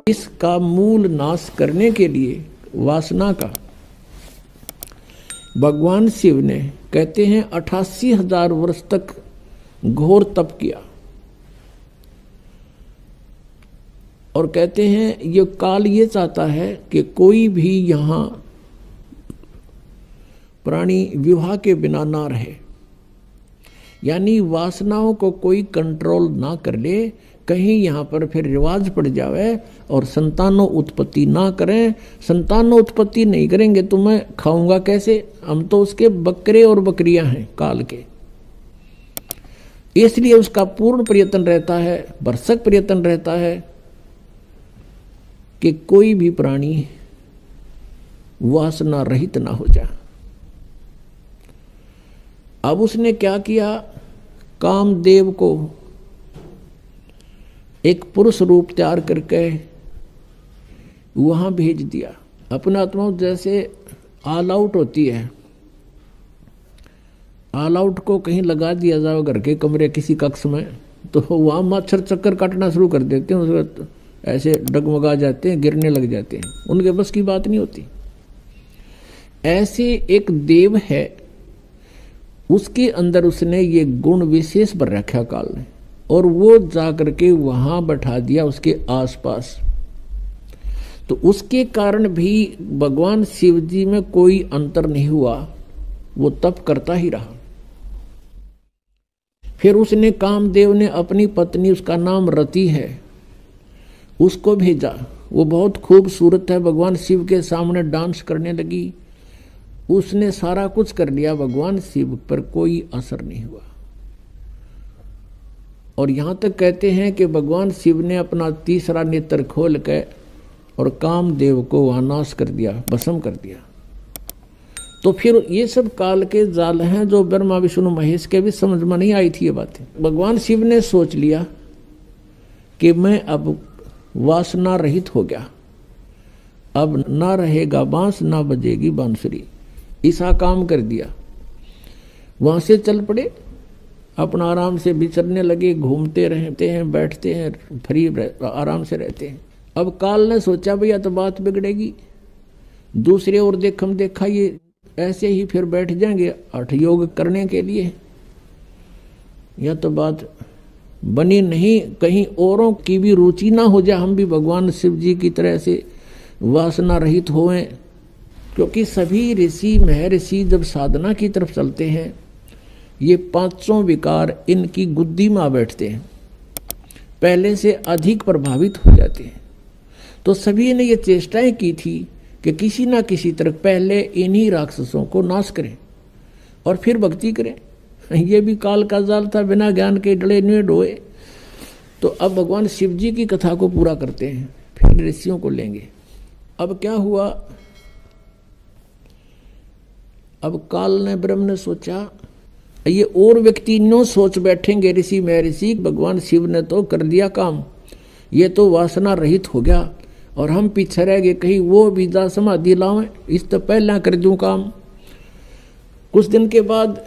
इसका मूल नाश करने के लिए वासना का भगवान शिव ने कहते हैं 88,000 वर्ष तक घोर तप किया और कहते हैं ये काल ये चाहता है कि कोई भी यहां प्राणी विवाह के बिना ना रहे, यानी वासनाओं को कोई कंट्रोल ना कर ले, कहीं यहाँ पर फिर रिवाज पड़ जावे और संतानों उत्पत्ति ना करें। संतानों उत्पत्ति नहीं करेंगे तो मैं खाऊंगा कैसे? हम तो उसके बकरे और बकरियां हैं काल के। इसलिए उसका पूर्ण प्रयत्न रहता है, भरसक प्रयत्न रहता है कि कोई भी प्राणी वासना रहित ना हो जाए। अब उसने क्या किया, कामदेव को एक पुरुष रूप तैयार करके वहां भेज दिया। अपना आत्मा जैसे ऑल आउट होती है, ऑल आउट को कहीं लगा दिया जाओ घर के कमरे किसी कक्ष में, तो वहां मच्छर चक्कर काटना शुरू कर देते हैं, उसके ऐसे डगमगा जाते हैं, गिरने लग जाते हैं, उनके बस की बात नहीं होती। ऐसे एक देव है, उसके अंदर उसने ये गुण विशेष पर रखा काल ने, और वो जाकर के वहां बैठा दिया उसके आसपास। तो उसके कारण भी भगवान शिव जी में कोई अंतर नहीं हुआ, वो तप करता ही रहा। फिर उसने कामदेव ने अपनी पत्नी, उसका नाम रति है, उसको भेजा। वो बहुत खूबसूरत है, भगवान शिव के सामने डांस करने लगी। उसने सारा कुछ कर लिया, भगवान शिव पर कोई असर नहीं हुआ। और यहां तक कहते हैं कि भगवान शिव ने अपना तीसरा नेत्र खोल के और कामदेव को वहां नाश कर दिया, भस्म कर दिया। तो फिर ये सब काल के जाल हैं जो ब्रह्मा विष्णु महेश के भी समझ में नहीं आई थी ये बातें। भगवान शिव ने सोच लिया कि मैं अब वासना रहित हो गया, अब ना रहेगा बांस ना बजेगी बांसुरी, ऐसा काम कर दिया। वहां से चल पड़े, अपना आराम से विचरने लगे, घूमते रहते हैं, बैठते हैं, फ्री आराम से रहते हैं। अब काल ने सोचा भैया तो बात बिगड़ेगी, दूसरे और देखम देखा ये ऐसे ही फिर बैठ जाएंगे हठ योग करने के लिए, यह तो बात बनी नहीं। कहीं औरों की भी रुचि ना हो जाए, हम भी भगवान शिव जी की तरह से वासना रहित होएं। क्योंकि सभी ऋषि महर्षि जब साधना की तरफ चलते हैं, ये पांचों विकार इनकी गुद्दी में आ बैठते हैं, पहले से अधिक प्रभावित हो जाते हैं। तो सभी ने ये चेष्टाएं की थी कि किसी ना किसी तरह पहले इन्हीं राक्षसों को नाश करें और फिर भक्ति करें। ये भी काल का जाल था, बिना ज्ञान के डले नहीं डोए। तो अब भगवान शिव जी की कथा को पूरा करते हैं, फिर ऋषियों को लेंगे। अब क्या हुआ, अब काल ने ब्रह्म ने सोचा ये और व्यक्ति नो सोच बैठेंगे ऋषि महर्षि, भगवान शिव ने तो कर दिया काम, ये तो वासना रहित हो गया और हम पीछे रह गए, कहीं वो भी जा समाधि लावें, इस तो पहला कर दूं काम। कुछ दिन के बाद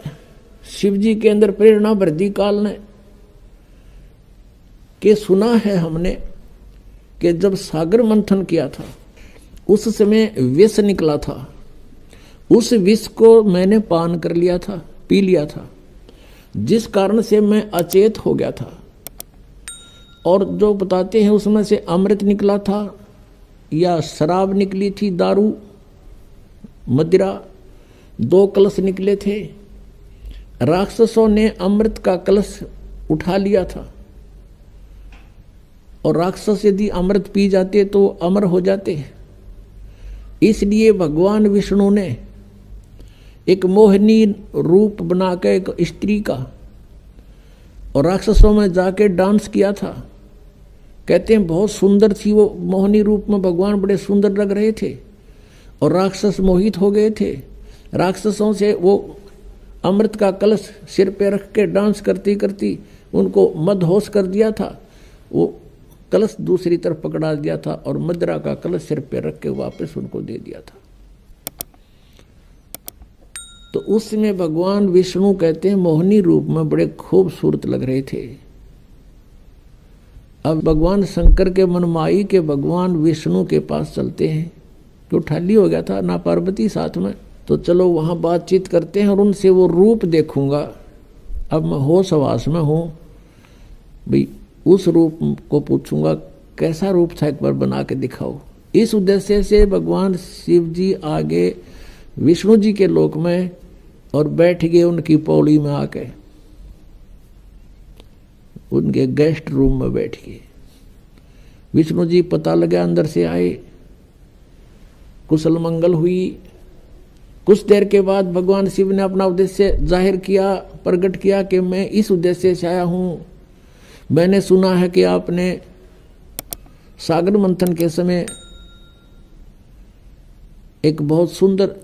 शिव जी के अंदर प्रेरणा भर दी काल ने कि सुना है हमने कि जब सागर मंथन किया था उस समय विष निकला था, उस विष को मैंने पान कर लिया था, पी लिया था, जिस कारण से मैं अचेत हो गया था। और जो बताते हैं उसमें से अमृत निकला था या शराब निकली थी, दारू मदिरा, 2 कलश निकले थे। राक्षसों ने अमृत का कलश उठा लिया था और राक्षस यदि अमृत पी जाते तो अमर हो जाते। इसलिए भगवान विष्णु ने एक मोहिनी रूप बना के एक स्त्री का और राक्षसों में जाके डांस किया था। कहते हैं बहुत सुंदर थी वो मोहिनी रूप में, भगवान बड़े सुंदर लग रहे थे और राक्षस मोहित हो गए थे। राक्षसों से वो अमृत का कलश सिर पे रख के डांस करती करती उनको मदहोश कर दिया था। वो कलश दूसरी तरफ पकड़ा दिया था और मदिरा का कलश सिर पे रख के वापस उनको दे दिया था। तो उसमें भगवान विष्णु कहते हैं मोहिनी रूप में बड़े खूबसूरत लग रहे थे। अब भगवान शंकर के मनमाई के भगवान विष्णु के पास चलते हैं, क्यों ठाली हो गया था ना पार्वती साथ में, तो चलो वहाँ बातचीत करते हैं और उनसे वो रूप देखूंगा। अब मैं होश हवास में हूँ भाई, उस रूप को पूछूंगा कैसा रूप था, एक बार बना के दिखाओ। इस उद्देश्य से भगवान शिव जी आगे विष्णु जी के लोक में और बैठ गए उनकी पौड़ी में आके, उनके गेस्ट रूम में बैठ गए। विष्णु जी पता लगा अंदर से आए, कुशल मंगल हुई। कुछ देर के बाद भगवान शिव ने अपना उद्देश्य जाहिर किया, प्रकट किया कि मैं इस उद्देश्य से आया हूं। मैंने सुना है कि आपने सागर मंथन के समय एक बहुत सुंदर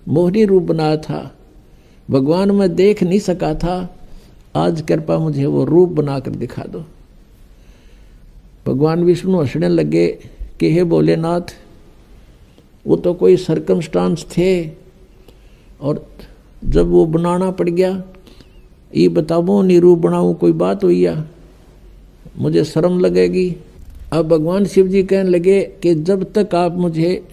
मोहनी रूप बनाया था, भगवान मैं देख नहीं सका था, आज कृपा मुझे वो रूप बनाकर दिखा दो। भगवान विष्णु हंसने लगे कि हे भोलेनाथ, वो तो कोई सरकमस्टांस थे और जब वो बनाना पड़ गया, ये बताओ नहीं रूप बनाऊं, कोई बात हुई या मुझे शर्म लगेगी। अब भगवान शिव जी कहने लगे कि जब तक आप मुझे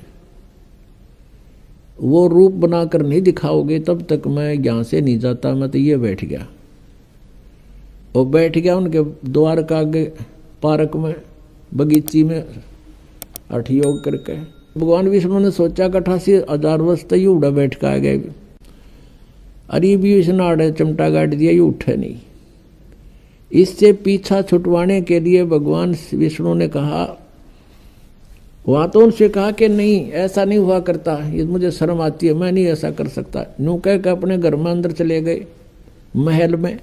वो रूप बनाकर नहीं दिखाओगे तब तक मैं यहाँ से नहीं जाता। मैं तो ये बैठ गया और बैठ गया उनके द्वार का आगे पार्क में, बगीची में हठ योग करके। भगवान विष्णु ने सोचा कि 88,000 वर्ष तक ये उड़ा बैठ का आ गए, अरे भी इसने चमटा गाड़ दिया, ये उठे नहीं। इससे पीछा छुटवाने के लिए भगवान विष्णु ने कहा, वहां तो उनसे कहा कि नहीं ऐसा नहीं हुआ करता, ये मुझे शर्म आती है, मैं नहीं ऐसा कर सकता। यूं कह के अपने घर में अंदर चले गए महल में।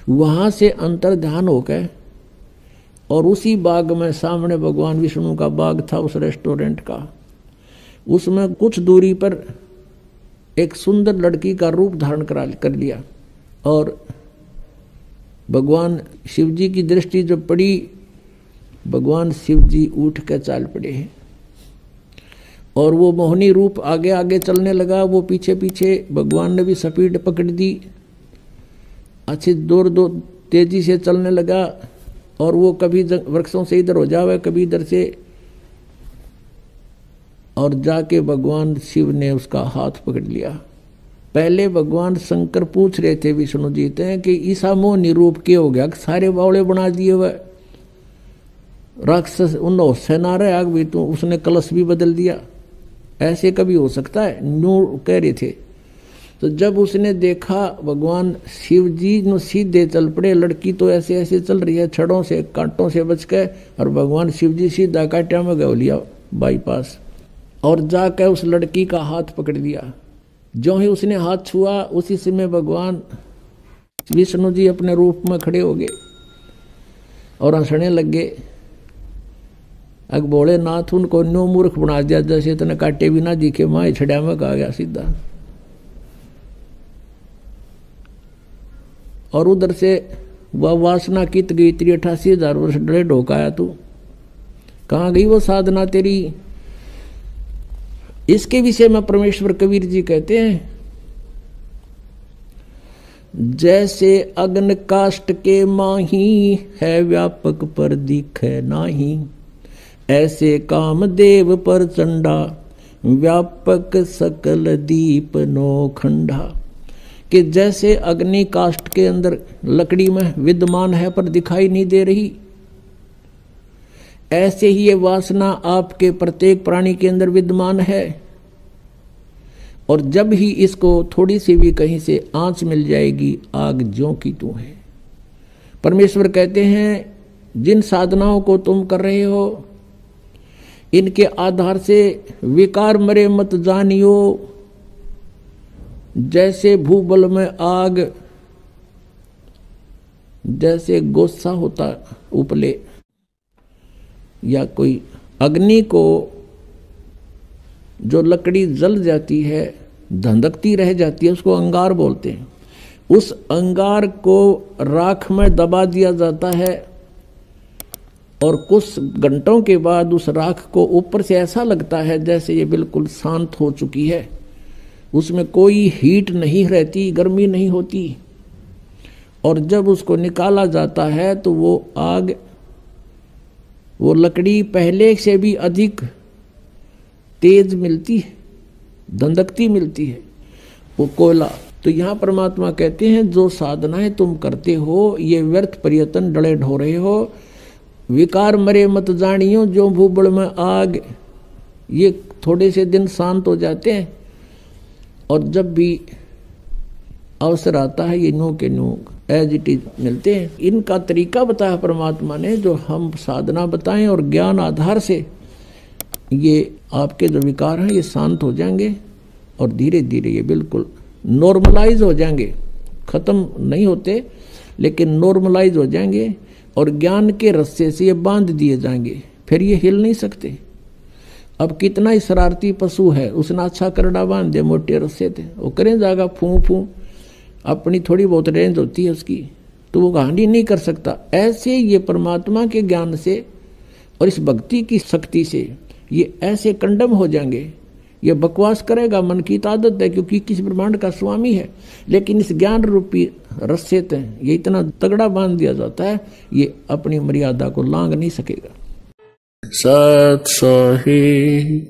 वहां से अंतर ध्यान हो गए और उसी बाग में, सामने भगवान विष्णु का बाग था उस रेस्टोरेंट का, उसमें कुछ दूरी पर एक सुंदर लड़की का रूप धारण कर लिया। और भगवान शिव जी की दृष्टि जब पड़ी, भगवान शिव जी उठ कर चाल पड़े हैं और वो मोहनी रूप आगे आगे चलने लगा, वो पीछे पीछे। भगवान ने भी स्पीड पकड़ दी, अच्छी दो तेजी से चलने लगा और वो कभी वृक्षों से इधर हो जावे, कभी इधर से, और जाके भगवान शिव ने उसका हाथ पकड़ लिया। पहले भगवान शंकर पूछ रहे थे विष्णु जी से कि ईसा मोहनी रूप के हो गया, सारे बावड़े बना दिए वह राक्षस, उन होश ना रहे आग भी, तो उसने कलश भी बदल दिया, ऐसे कभी हो सकता है, न्यू कह रहे थे। तो जब उसने देखा भगवान शिव जी नो सीधे चल पड़े, लड़की तो ऐसे ऐसे चल रही है छड़ों से कांटों से बच के, और भगवान शिव जी सीधा कांटा में गौ लिया बाईपास, और जाकर उस लड़की का हाथ पकड़ लिया। जो ही उसने हाथ छुआ उसी समय भगवान विष्णु जी अपने रूप में खड़े हो गए और हंसने लगे। अग भोलेनाथ उनको नो मूर्ख बना दिया, जैसे इतने काटे भी ना दिखे, माँ छड़ा में कहा गया सीधा। और उधर से वह वासना कित गई, 83,000 वर्ष डरे ढोकाया तू, कहाँ गई वो साधना तेरी। इसके विषय में परमेश्वर कबीर जी कहते हैं, जैसे अग्न काष्ठ के माही है व्यापक पर दिखे नाही, ऐसे कामदेव पर चंडा व्यापक सकल दीप नौखंडा। कि जैसे अग्नि काष्ठ के अंदर लकड़ी में विद्यमान है पर दिखाई नहीं दे रही, ऐसे ही ये वासना आपके प्रत्येक प्राणी के अंदर विद्यमान है, और जब ही इसको थोड़ी सी भी कहीं से आंच मिल जाएगी, आग ज्यों की त्यों है। परमेश्वर कहते हैं, जिन साधनाओं को तुम कर रहे हो, इनके आधार से विकार मरे मत जानियो। जैसे भूबल में आग, जैसे गोस्सा होता उपले, या कोई अग्नि को जो लकड़ी जल जाती है, धंधकती रह जाती है, उसको अंगार बोलते हैं। उस अंगार को राख में दबा दिया जाता है और कुछ घंटों के बाद उस राख को ऊपर से ऐसा लगता है जैसे ये बिल्कुल शांत हो चुकी है, उसमें कोई हीट नहीं रहती, गर्मी नहीं होती। और जब उसको निकाला जाता है तो वो आग वो लकड़ी पहले से भी अधिक तेज मिलती है, धंधकती मिलती है वो कोयला। तो यहाँ परमात्मा कहते हैं जो साधनाएं तुम करते हो ये व्यर्थ प्रयत्न डले ढो रहे हो, विकार मरे मत जानियो जो भूबड़ में आग। ये थोड़े से दिन शांत हो जाते हैं और जब भी अवसर आता है ये नो के नो एज इट इज मिलते हैं। इनका तरीका बताया परमात्मा ने, जो हम साधना बताएं और ज्ञान आधार से ये आपके जो विकार हैं ये शांत हो जाएंगे और धीरे धीरे ये बिल्कुल नॉर्मलाइज हो जाएंगे। खत्म नहीं होते लेकिन नॉर्मलाइज हो जाएंगे और ज्ञान के रस्से से ये बांध दिए जाएंगे, फिर ये हिल नहीं सकते। अब कितना ही शरारती पशु है, उसने अच्छा करड़ा बांध दिया मोटे रस्से थे, वो करें जाएगा फूं फूं, अपनी थोड़ी बहुत रेंज होती है उसकी, तो वो हानि नहीं कर सकता। ऐसे ये परमात्मा के ज्ञान से और इस भक्ति की शक्ति से ये ऐसे कंडम हो जाएंगे। ये बकवास करेगा, मन की आदत है क्योंकि किस ब्रह्मांड का स्वामी है, लेकिन इस ज्ञान रूपी रस्से से ये इतना तगड़ा बांध दिया जाता है ये अपनी मर्यादा को लांघ नहीं सकेगा। सत सोही।